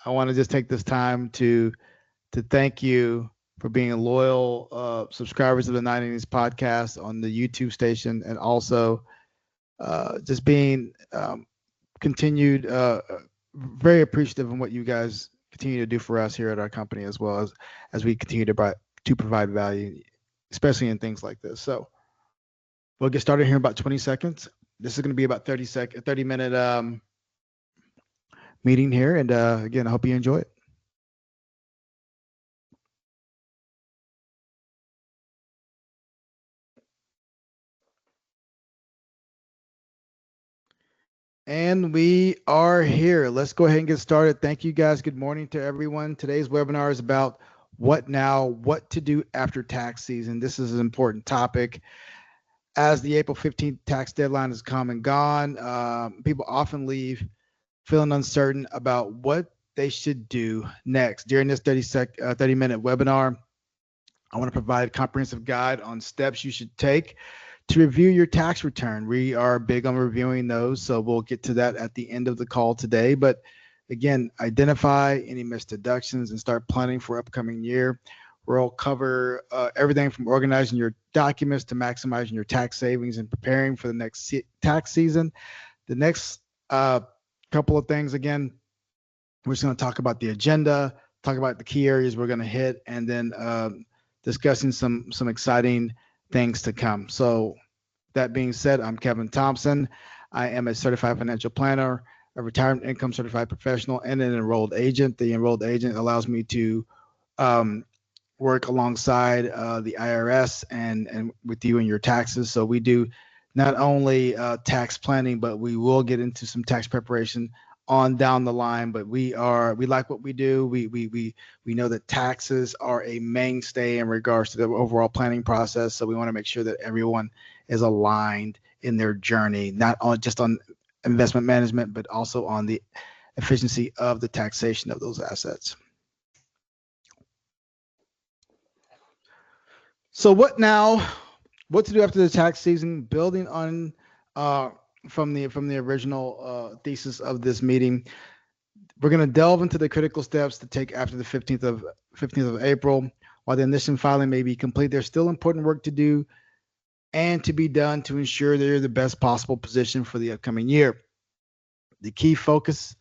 I want to just take this time to thank you for being loyal subscribers of the 90s podcast on the YouTube station, and also just being continued very appreciative of what you guys continue to do for us here at our company, as well as we continue to provide value, especially in things like this. So we'll get started here in about 20 seconds. This is going to be about 30-minute meeting here, and again, I hope you enjoy it. And we are here. Let's go ahead and get started. Thank you guys. Good morning to everyone. Today's webinar is about what now, what to do after tax season. This is an important topic. As the April 15th tax deadline has come and gone, people often leave feeling uncertain about what they should do next. During this 30-minute webinar, I want to provide a comprehensive guide on steps you should take to review your tax return. We are big on reviewing those, so we'll get to that at the end of the call today. But again, identify any missed deductions and start planning for upcoming year. We'll cover everything from organizing your documents to maximizing your tax savings and preparing for the next tax season. The next couple of things, again, we're just going to talk about the agenda, talk about the key areas we're going to hit, and then discussing some exciting things to come. So that being said, I'm Kevin Thompson. I am a certified financial planner, a retirement income certified professional, and an enrolled agent. The enrolled agent allows me to work alongside the IRS and with you and your taxes. So we do not only tax planning, but we will get into some tax preparation on down the line. But we like what we do. We know that taxes are a mainstay in regards to the overall planning process. So we want to make sure that everyone is aligned in their journey, not just on investment management, but also on the efficiency of the taxation of those assets. So what now? What to do after the tax season? Building on from the original thesis of this meeting, we're going to delve into the critical steps to take after the 15th of April. While the initial filing may be complete, there's still important work to do and to be done to ensure that you're in the best possible position for the upcoming year. The key focus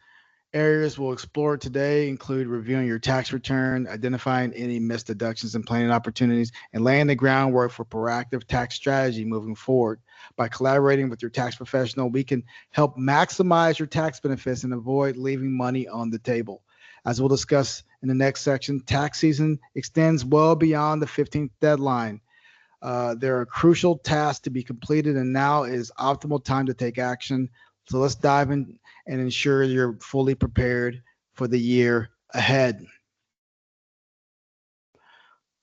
areas we'll explore today include reviewing your tax return, identifying any missed deductions and planning opportunities, and laying the groundwork for proactive tax strategy moving forward. By collaborating with your tax professional, we can help maximize your tax benefits and avoid leaving money on the table. As we'll discuss in the next section, tax season extends well beyond the 15th deadline. There are crucial tasks to be completed, and now is optimal time to take action. So let's dive in and ensure you're fully prepared for the year ahead.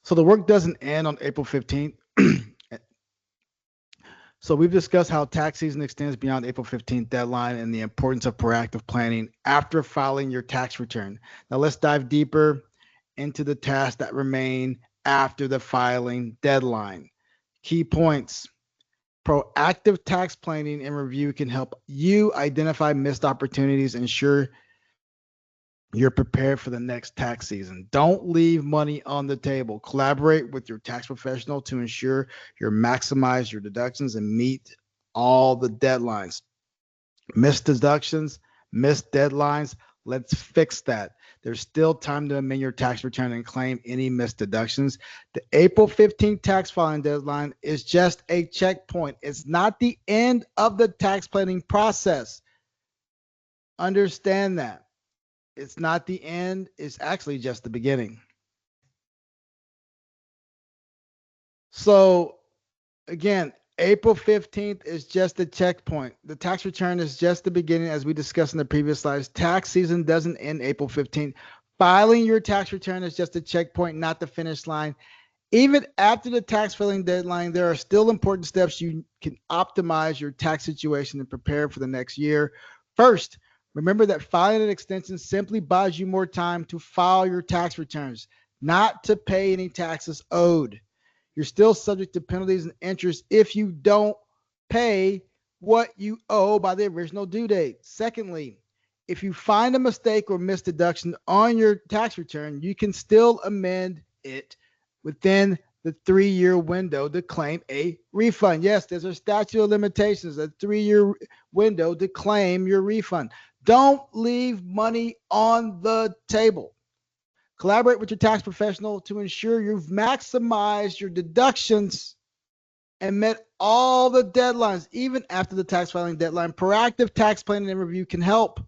So the work doesn't end on April 15th. So we've discussed how tax season extends beyond April 15th deadline and the importance of proactive planning after filing your tax return. Now let's dive deeper into the tasks that remain after the filing deadline. Key points. Proactive tax planning and review can help you identify missed opportunities and ensure you're prepared for the next tax season. Don't leave money on the table. Collaborate with your tax professional to ensure you maximize your deductions and meet all the deadlines. Missed deductions, missed deadlines. Let's fix that. There's still time to amend your tax return and claim any missed deductions. The April 15th tax filing deadline is just a checkpoint. It's not the end of the tax planning process. Understand that. It's not the end. It's actually just the beginning. So, again, April 15th is just a checkpoint. The tax return is just the beginning, as we discussed in the previous slides. Tax season doesn't end April 15th. Filing your tax return is just a checkpoint, not the finish line. Even after the tax filing deadline, there are still important steps you can optimize your tax situation and prepare for the next year. First, remember that filing an extension simply buys you more time to file your tax returns, not to pay any taxes owed. You're still subject to penalties and interest if you don't pay what you owe by the original due date. Secondly, if you find a mistake or missed deduction on your tax return, you can still amend it within the 3-year window to claim a refund. Yes, there's a statute of limitations, a 3-year window to claim your refund. Don't leave money on the table. Collaborate with your tax professional to ensure you've maximized your deductions and met all the deadlines, even after the tax filing deadline. Proactive tax planning and review can help,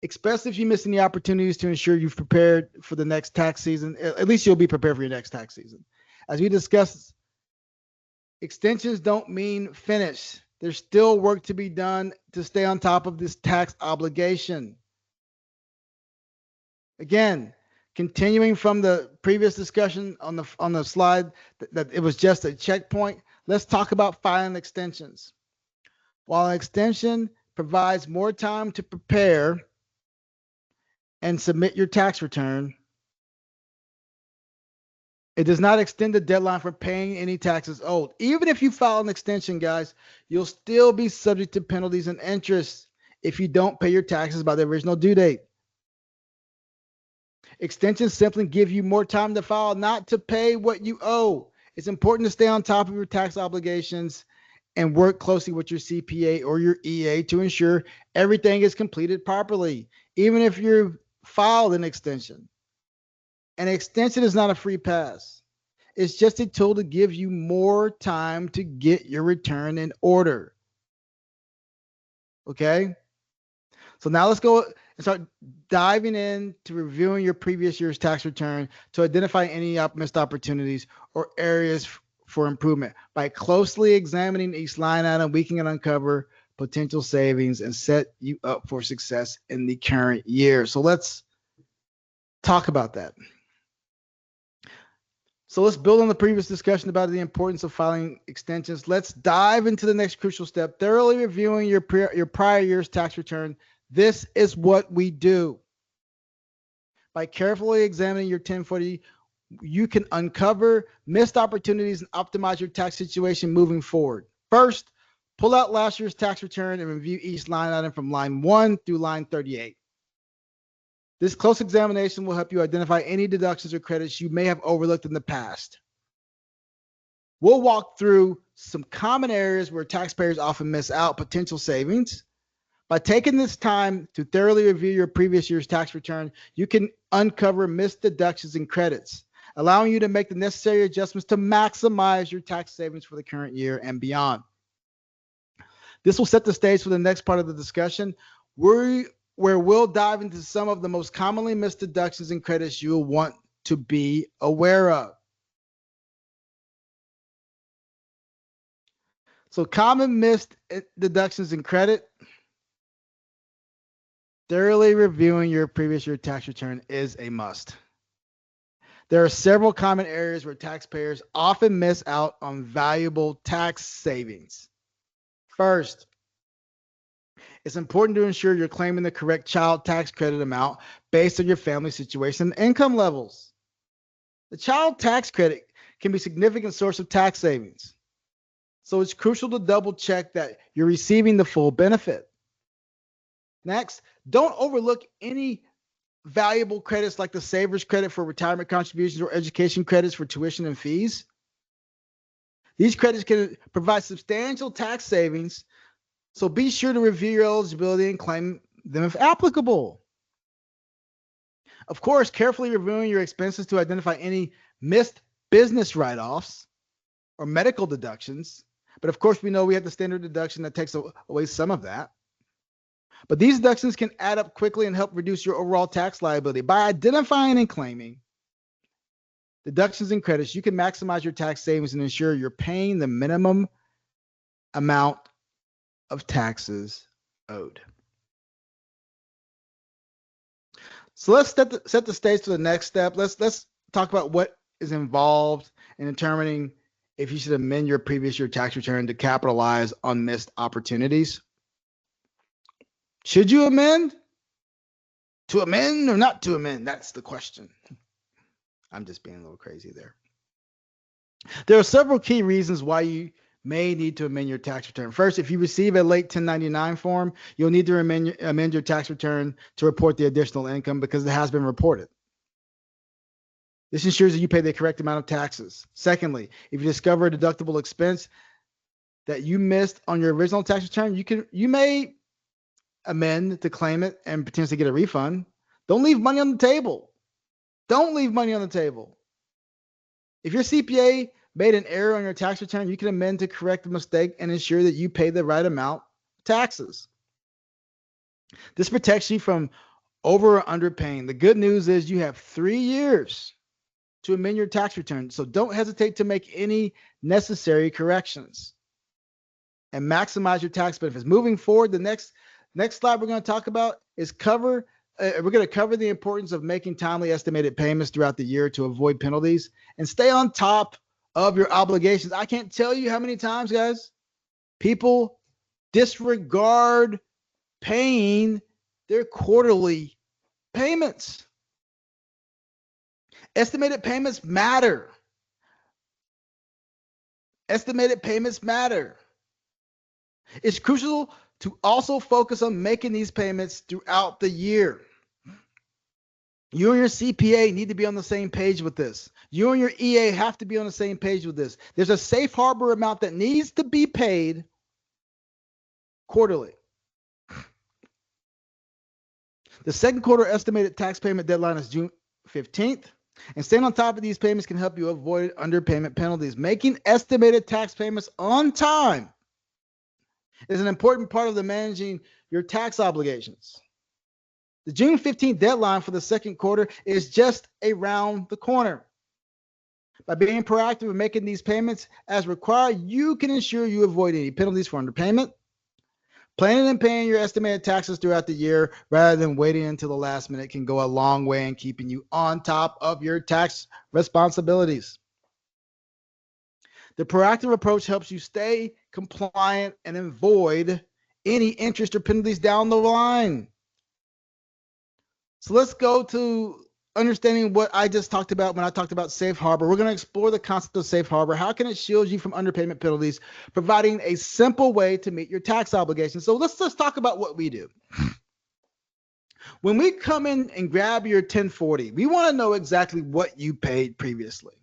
especially if you miss any opportunities to ensure you've prepared for the next tax season. At least you'll be prepared for your next tax season. As we discussed, extensions don't mean finish. There's still work to be done to stay on top of this tax obligation. Again, continuing from the previous discussion on the slide that it was just a checkpoint, let's talk about filing extensions. While an extension provides more time to prepare and submit your tax return, it does not extend the deadline for paying any taxes owed. Even if you file an extension, guys, you'll still be subject to penalties and interest if you don't pay your taxes by the original due date. Extensions simply give you more time to file, not to pay what you owe. It's important to stay on top of your tax obligations and work closely with your CPA or your EA to ensure everything is completed properly, even if you've filed an extension. An extension is not a free pass. It's just a tool to give you more time to get your return in order. Okay? So now let's go and start diving into reviewing your previous year's tax return to identify any missed opportunities or areas for improvement. By closely examining each line item, we can uncover potential savings and set you up for success in the current year. So let's talk about that. So let's build on the previous discussion about the importance of filing extensions. Let's dive into the next crucial step, thoroughly reviewing your prior year's tax return. This is what we do. By carefully examining your 1040, you can uncover missed opportunities and optimize your tax situation moving forward. First, pull out last year's tax return and review each line item from line 1 through line 38. This close examination will help you identify any deductions or credits you may have overlooked in the past. We'll walk through some common areas where taxpayers often miss out potential savings. By taking this time to thoroughly review your previous year's tax return, you can uncover missed deductions and credits, allowing you to make the necessary adjustments to maximize your tax savings for the current year and beyond. This will set the stage for the next part of the discussion, where we'll dive into some of the most commonly missed deductions and credits you'll want to be aware of. So common missed deductions and credit. Thoroughly reviewing your previous year tax return is a must. There are several common areas where taxpayers often miss out on valuable tax savings. First, it's important to ensure you're claiming the correct child tax credit amount based on your family situation and income levels. The child tax credit can be a significant source of tax savings, so it's crucial to double check that you're receiving the full benefit. Next, don't overlook any valuable credits like the Savers Credit for retirement contributions or education credits for tuition and fees. These credits can provide substantial tax savings, so be sure to review your eligibility and claim them if applicable. Of course, carefully reviewing your expenses to identify any missed business write-offs or medical deductions. But of course, we know we have the standard deduction that takes away some of that. But these deductions can add up quickly and help reduce your overall tax liability. By identifying and claiming deductions and credits, you can maximize your tax savings and ensure you're paying the minimum amount of taxes owed. So let's set the stage for the next step. Let's talk about what is involved in determining if you should amend your previous year tax return to capitalize on missed opportunities. Should you amend? To amend or not to amend? That's the question. I'm just being a little crazy there. There are several key reasons why you may need to amend your tax return. First, if you receive a late 1099 form, you'll need to amend your tax return to report the additional income because it has been reported. This ensures that you pay the correct amount of taxes. Secondly, if you discover a deductible expense that you missed on your original tax return, you may amend to claim it and potentially get a refund. Don't leave money on the table. Don't leave money on the table. If your CPA made an error on your tax return, you can amend to correct the mistake and ensure that you pay the right amount of taxes. This protects you from over or underpaying. The good news is you have 3 years to amend your tax return, so don't hesitate to make any necessary corrections and maximize your tax benefits. Moving forward, the next slide we're going to talk about is we're going to cover the importance of making timely estimated payments throughout the year to avoid penalties and stay on top of your obligations. I can't tell you how many times, guys, people disregard paying their quarterly payments. Estimated payments matter. Estimated payments matter. It's crucial to also focus on making these payments throughout the year. You and your CPA need to be on the same page with this. You and your EA have to be on the same page with this. There's a safe harbor amount that needs to be paid quarterly. The second quarter estimated tax payment deadline is June 15th. And staying on top of these payments can help you avoid underpayment penalties. Making estimated tax payments on time is an important part of managing your tax obligations. The June 15th deadline for the second quarter is just around the corner. By being proactive in making these payments as required, you can ensure you avoid any penalties for underpayment. Planning and paying your estimated taxes throughout the year rather than waiting until the last minute can go a long way in keeping you on top of your tax responsibilities. The proactive approach helps you stay compliant and avoid any interest or penalties down the line. So let's go to understanding what I just talked about when I talked about safe harbor. We're going to explore the concept of safe harbor. How can it shield you from underpayment penalties, providing a simple way to meet your tax obligations? So let's talk about what we do. When we come in and grab your 1040, we want to know exactly what you paid previously.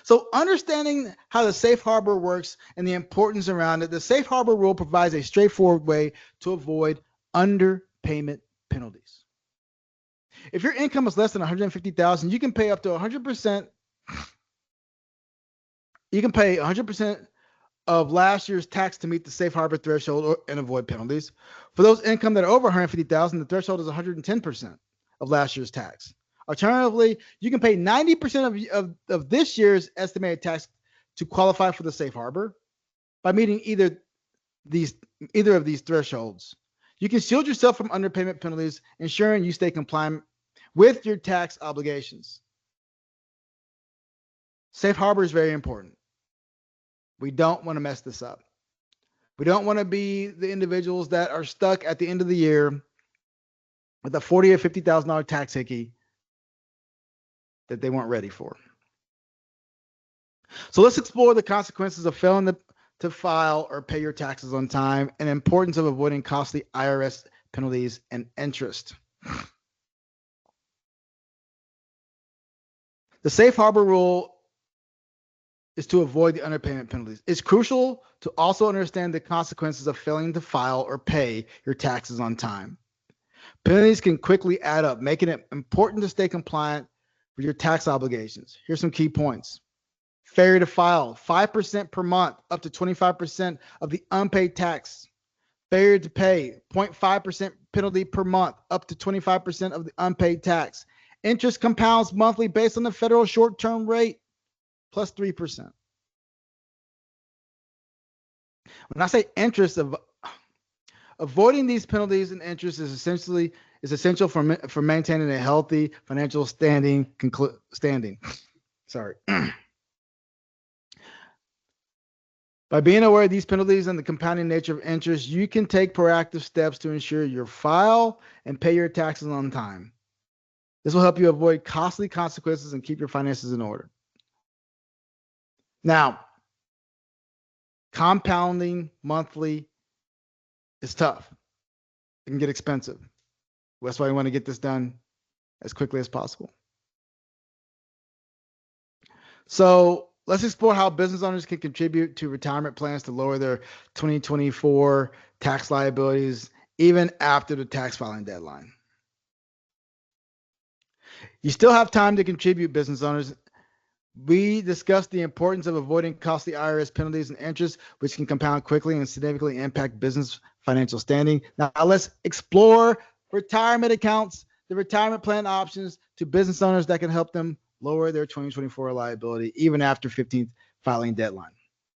So understanding how the safe harbor works and the importance around it, the safe harbor rule provides a straightforward way to avoid underpayment penalties. If your income is less than $150,000, you can pay up to 100%. You can pay 100% of last year's tax to meet the safe harbor threshold and avoid penalties. For those income that are over $150,000, the threshold is 110% of last year's tax. Alternatively, you can pay 90% of this year's estimated tax to qualify for the safe harbor by meeting either of these thresholds. You can shield yourself from underpayment penalties, ensuring you stay compliant with your tax obligations. Safe harbor is very important. We don't want to mess this up. We don't want to be the individuals that are stuck at the end of the year with a $40,000 or $50,000 tax hickey that they weren't ready for. So let's explore the consequences of failing to file or pay your taxes on time and the importance of avoiding costly IRS penalties and interest. The safe harbor rule is to avoid the underpayment penalties. It's crucial to also understand the consequences of failing to file or pay your taxes on time. Penalties can quickly add up, making it important to stay compliant with your tax obligations. Here's some key points. Failure to file, 5% per month, up to 25% of the unpaid tax. Failure to pay, 0.5% penalty per month, up to 25% of the unpaid tax. Interest compounds monthly based on the federal short-term rate, plus 3%. When I say interest, avoiding these penalties and interest is essential for maintaining a healthy financial standing. Sorry. By being aware of these penalties and the compounding nature of interest, you can take proactive steps to ensure you file and pay your taxes on time. This will help you avoid costly consequences and keep your finances in order. Now, Compounding monthly is tough. It can get expensive. That's why we want to get this done as quickly as possible. So let's explore how business owners can contribute to retirement plans to lower their 2024 tax liabilities even after the tax filing deadline. You still have time to contribute, business owners. We discussed the importance of avoiding costly IRS penalties and interest, which can compound quickly and significantly impact business financial standing. Now let's explore retirement accounts, the retirement plan options to business owners that can help them lower their 2024 liability even after 15th filing deadline.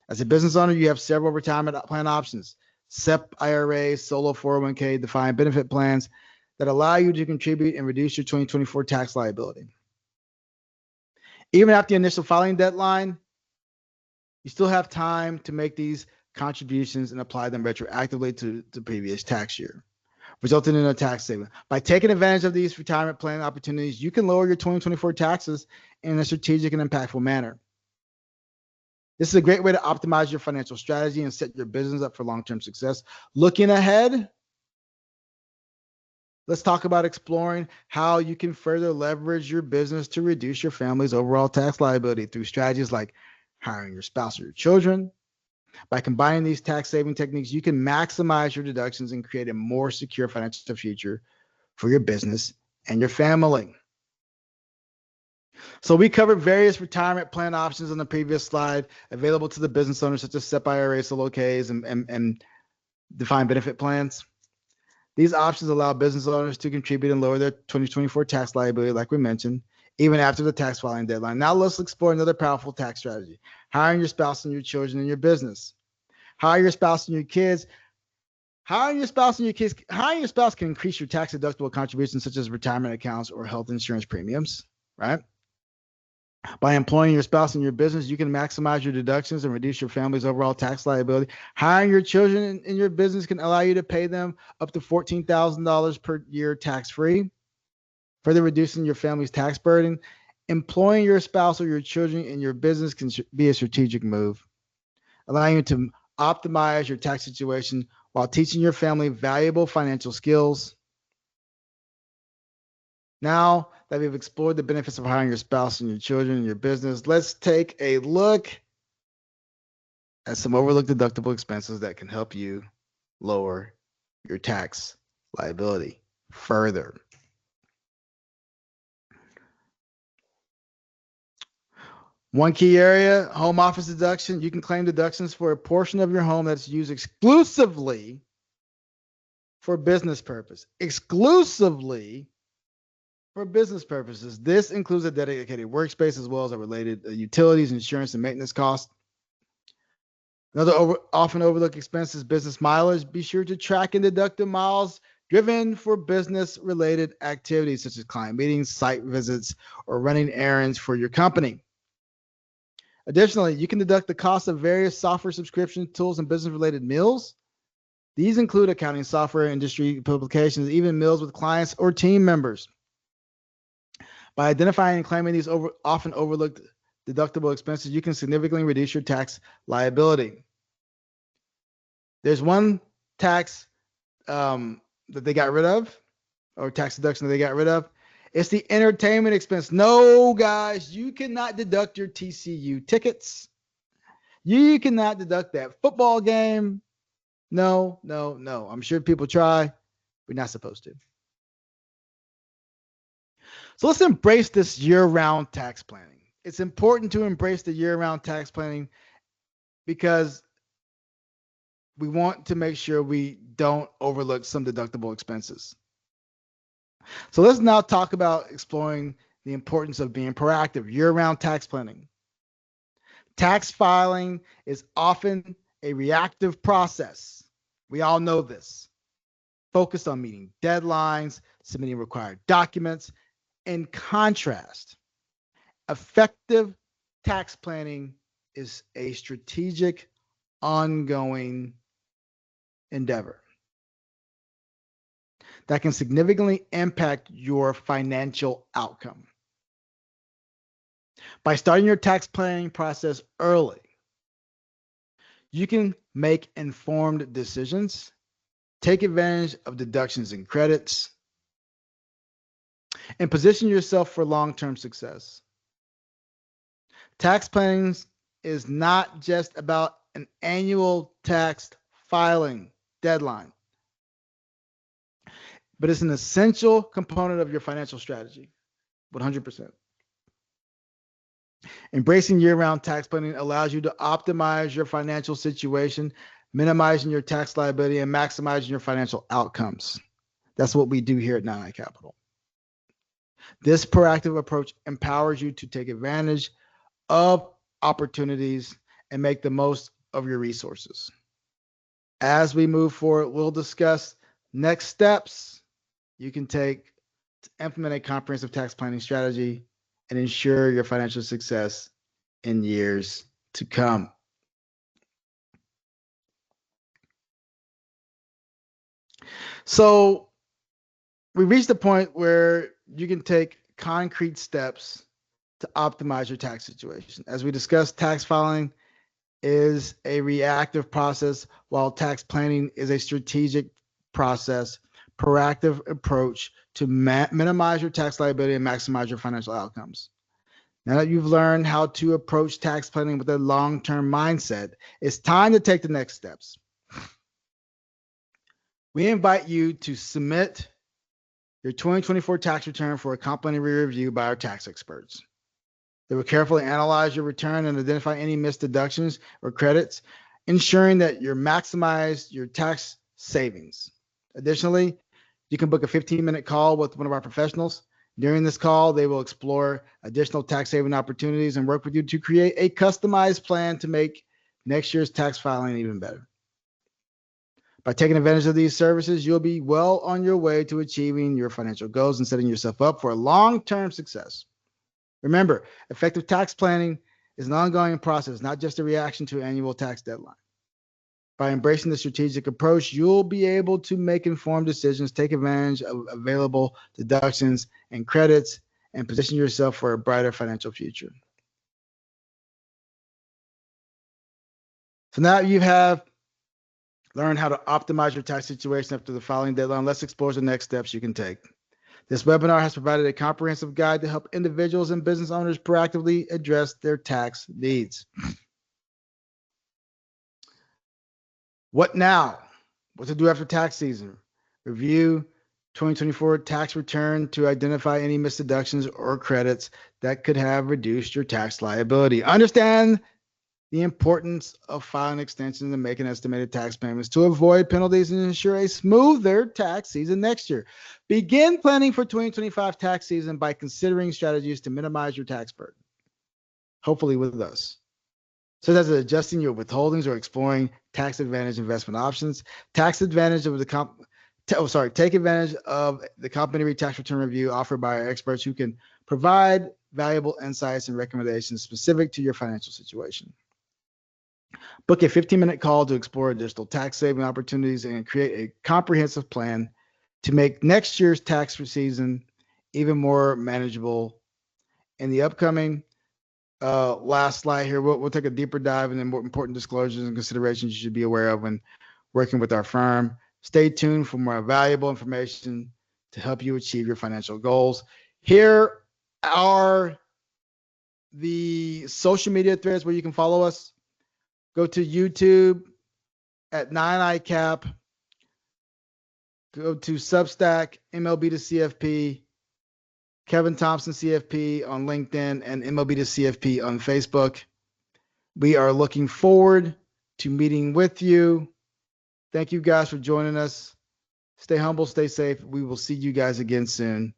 As a business owner, you have several retirement plan options: SEP IRAs, solo 401k, defined benefit plans that allow you to contribute and reduce your 2024 tax liability. Even after the initial filing deadline, you still have time to make these contributions and apply them retroactively to the previous tax year, resulting in a tax saving. By taking advantage of these retirement plan opportunities, you can lower your 2024 taxes in a strategic and impactful manner. This is a great way to optimize your financial strategy and set your business up for long-term success. Looking ahead, let's talk about exploring how you can further leverage your business to reduce your family's overall tax liability through strategies like hiring your spouse or your children. By combining these tax saving techniques, you can maximize your deductions and create a more secure financial future for your business and your family. So we covered various retirement plan options on the previous slide available to the business owners, such as SEP IRAs, solo Ks, and defined benefit plans. These options allow business owners to contribute and lower their 2024 tax liability, like we mentioned, even after the tax filing deadline. Now let's explore another powerful tax strategy: hiring your spouse and your children in your business. Hire your spouse and your kids. Hiring your spouse can increase your tax deductible contributions, such as retirement accounts or health insurance premiums, right? By employing your spouse in your business, you can maximize your deductions and reduce your family's overall tax liability. Hiring your children in your business can allow you to pay them up to $14,000 per year tax-free, further reducing your family's tax burden. Employing your spouse or your children in your business can be a strategic move, allowing you to optimize your tax situation while teaching your family valuable financial skills. Now that we've explored the benefits of hiring your spouse and your children in your business, let's take a look at some overlooked deductible expenses that can help you lower your tax liability further. One key area: home office deduction. You can claim deductions for a portion of your home that's used exclusively for business purpose. Exclusively for business purposes. This includes a dedicated workspace as well as a related utilities, insurance, and maintenance costs. Another often overlooked expense is business mileage. Be sure to track and deduct the miles driven for business-related activities such as client meetings, site visits, or running errands for your company. Additionally, you can deduct the cost of various software subscription tools and business-related meals. These include accounting software, industry publications, even meals with clients or team members. By identifying and claiming these often overlooked deductible expenses, you can significantly reduce your tax liability. There's one tax that they got rid of, or tax deduction that they got rid of. It's the entertainment expense. No, guys, you cannot deduct your TCU tickets. You cannot deduct that football game. No. I'm sure people try. We're not supposed to. So let's embrace this year-round tax planning. It's important to embrace the year-round tax planning because we want to make sure we don't overlook some deductible expenses. So let's now talk about exploring the importance of being proactive. Year-round tax planning. Tax filing is often a reactive process. We all know this. Focused on meeting deadlines, submitting required documents. In contrast, effective tax planning is a strategic, ongoing endeavor that can significantly impact your financial outcome. By starting your tax planning process early, You can make informed decisions, take advantage of deductions and credits, and position yourself for long-term success. Tax planning is not just about an annual tax filing deadline, but it's an essential component of your financial strategy, 100%. Embracing year-round tax planning allows you to optimize your financial situation, minimizing your tax liability, and maximizing your financial outcomes. That's what we do here at 9i Capital. This proactive approach empowers you to take advantage of opportunities and make the most of your resources. As we move forward, we'll discuss next steps you can take to implement a comprehensive tax planning strategy and ensure your financial success in years to come. So we reached the point where you can take concrete steps to optimize your tax situation. As we discussed, tax filing is a reactive process, while tax planning is a strategic process, proactive approach to minimize your tax liability and maximize your financial outcomes. Now that you've learned how to approach tax planning with a long-term mindset, it's time to take the next steps. We invite you to submit your 2024 tax return for a complimentary review by our tax experts. They will carefully analyze your return and identify any missed deductions or credits, ensuring that you maximize your tax savings. Additionally, you can book a 15-minute call with one of our professionals. During this call, they will explore additional tax saving opportunities and work with you to create a customized plan to make next year's tax filing even better. By taking advantage of these services, you'll be well on your way to achieving your financial goals and setting yourself up for long-term success. Remember, effective tax planning is an ongoing process, not just a reaction to an annual tax deadline. By embracing the strategic approach, you'll be able to make informed decisions, take advantage of available deductions and credits, and position yourself for a brighter financial future. So now you have learned how to optimize your tax situation after the filing deadline. Let's explore the next steps you can take. This webinar has provided a comprehensive guide to help individuals and business owners proactively address their tax needs. What now? What to do after tax season? Review 2024 tax return to identify any missed deductions or credits that could have reduced your tax liability. Understand the importance of filing extensions and making estimated tax payments to avoid penalties and ensure a smoother tax season next year. Begin planning for 2025 tax season by considering strategies to minimize your tax burden, hopefully with us. Such as adjusting your withholdings or exploring tax advantage investment options. Take advantage of the complimentary tax return review offered by our experts who can provide valuable insights and recommendations specific to your financial situation. Book a 15-minute call to explore additional tax saving opportunities and create a comprehensive plan to make next year's tax season even more manageable. In the upcoming last slide here, we'll take a deeper dive into more important disclosures and considerations you should be aware of when working with our firm. Stay tuned for more valuable information to help you achieve your financial goals. Here are the social media threads where you can follow us. Go to YouTube at 9i Cap. Go to Substack, MLB to CFP, Kevin Thompson CFP on LinkedIn, and MLB to CFP on Facebook. We are looking forward to meeting with you. Thank you guys for joining us. Stay humble, stay safe. We will see you guys again soon.